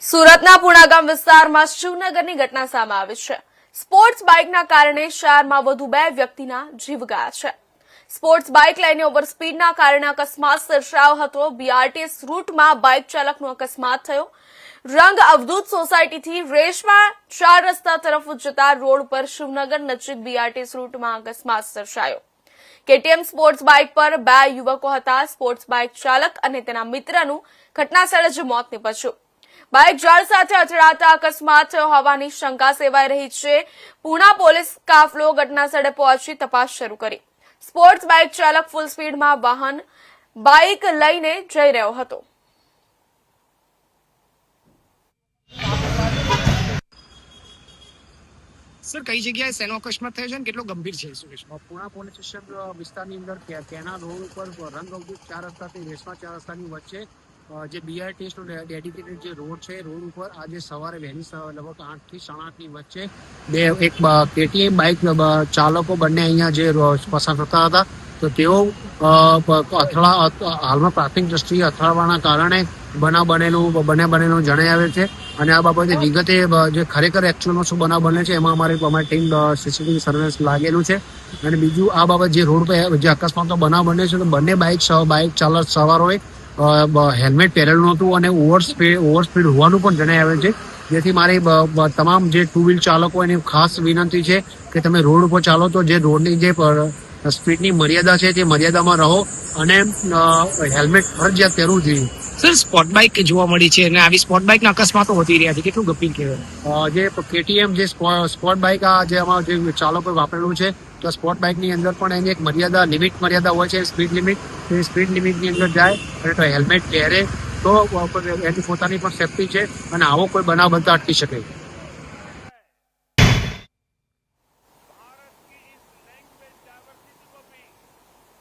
સુરતના પુણાગામ વિસ્તારમાં શિવનગરની ઘટના સામે આવી છે। સ્પોર્ટ્સ બાઇકના કારણે શહેરમાં વધુ 2 વ્યક્તિના જીવ ગયા છે। સ્પોર્ટ્સ બાઇક લઈને ઓવરસ્પીડના કારણે અકસ્માત સર્જાયો હતો। બીઆરટીએસ રૂટમાં બાઇક ચાલકનો અકસ્માત થયો। રંગ અવધૂત સોસાયટીથી રેશમા 4 રસ્તા તરફ જતા રોડ પર શિવનગર નજીક બીઆરટીએસ રૂટમાં અકસ્માત સર્જાયો। કેટીએમ સ્પોર્ટ્સ બાઇક પર 2 યુવકો હતા। સ્પોર્ટ્સ બાઇક ચાલક અને તેના મિત્રનું ઘટનાસ્થળે જ મોત નીપજ્યું। બાઇક ઝાડ સાથે અથડાતા અકસ્માત થયો હોવાની શંકા સેવાઈ રહી છે। પૂણા પોલીસ કાફલો ઘટનાસ્થળે પહોંચી તપાસ શરૂ કરી। સ્પોર્ટ્સ બાઇક ચાલક ફૂલ સ્પીડમાં બાઇક લઈને જઈ રહ્યો હતો। સર, કઈ જગ્યાએ શેનો અકસ્માત થયો છે અને કેટલો ગંભીર છે? સુરેશ, પૂણા પોલીસ સ્ટેશન વિસ્તારની અંદર તેના રોડ ઉપર રંગ અવધૂત 4 રસ્તાથી રેશમા 4 રસ્તાની વચ્ચે જે બીઆરટીએસ નો ડેડિકેટેડ જે રોડ છે, રોડ ઉપર આજે સવારે વહેલી લગભગ 8 થી 8:30 વચ્ચે એક કેટીએમ બાઇક ચાલકો બંને અહીંયા જે પસાર થતા હતા, તો તેઓ હાલમાં પ્રાથમિક દ્રષ્ટિએ અથડાવાના કારણે બનાવ બનેલું જણાઈ આવે છે। અને આ બાબતે વિગતે જે ખરેખર એકચ્યુઅલમાં શું બનાવ બને છે એમાં અમારી ટીમ સીસીટીવી સર્વેલન્સ લાગેલું છે। અને બીજું, આ બાબત જે રોડ પર જે અકસ્માતનો બનાવ બને છે, તો બંને બાઇક ચાલક સવારોએ હેલ્મેટ પહેરેલું નહોતું અને ઓવર સ્પીડ હોવાનું પણ જણાઈ આવે છે। જેથી મારી તમામ જે 2 વ્હીલ ચાલકો એની ખાસ વિનંતી છે કે તમે રોડ ઉપર ચાલો તો જે રોડની જે સ્પીડની મર્યાદા છે તે મર્યાદામાં રહો અને હેલ્મેટ ફરજિયાત પહેરવું જોઈએ। સર, સ્પોર્ટ બાઇક જોવા મળી છે અને આવી સ્પોર્ટ બાઇકના અકસ્માતો વધી રહ્યા છે, કેટલું ગંભીર કહેવાય? જે કેટીએમ જે સ્પોર્ટ બાઇક જે અમારા જે ચાલકો વાપરેલું છે, તો સ્પોર્ટ બાઇકની અંદર પણ એની એક મર્યાદા હોય છે, સ્પીડ લિમિટ। એ સ્પીડ લિમિટની અંદર જાય અને તો હેલ્મેટ પહેરે તો એની પોતાની પણ સેફટી છે અને આવો કોઈ બનાવ બનતા અટકી શકે।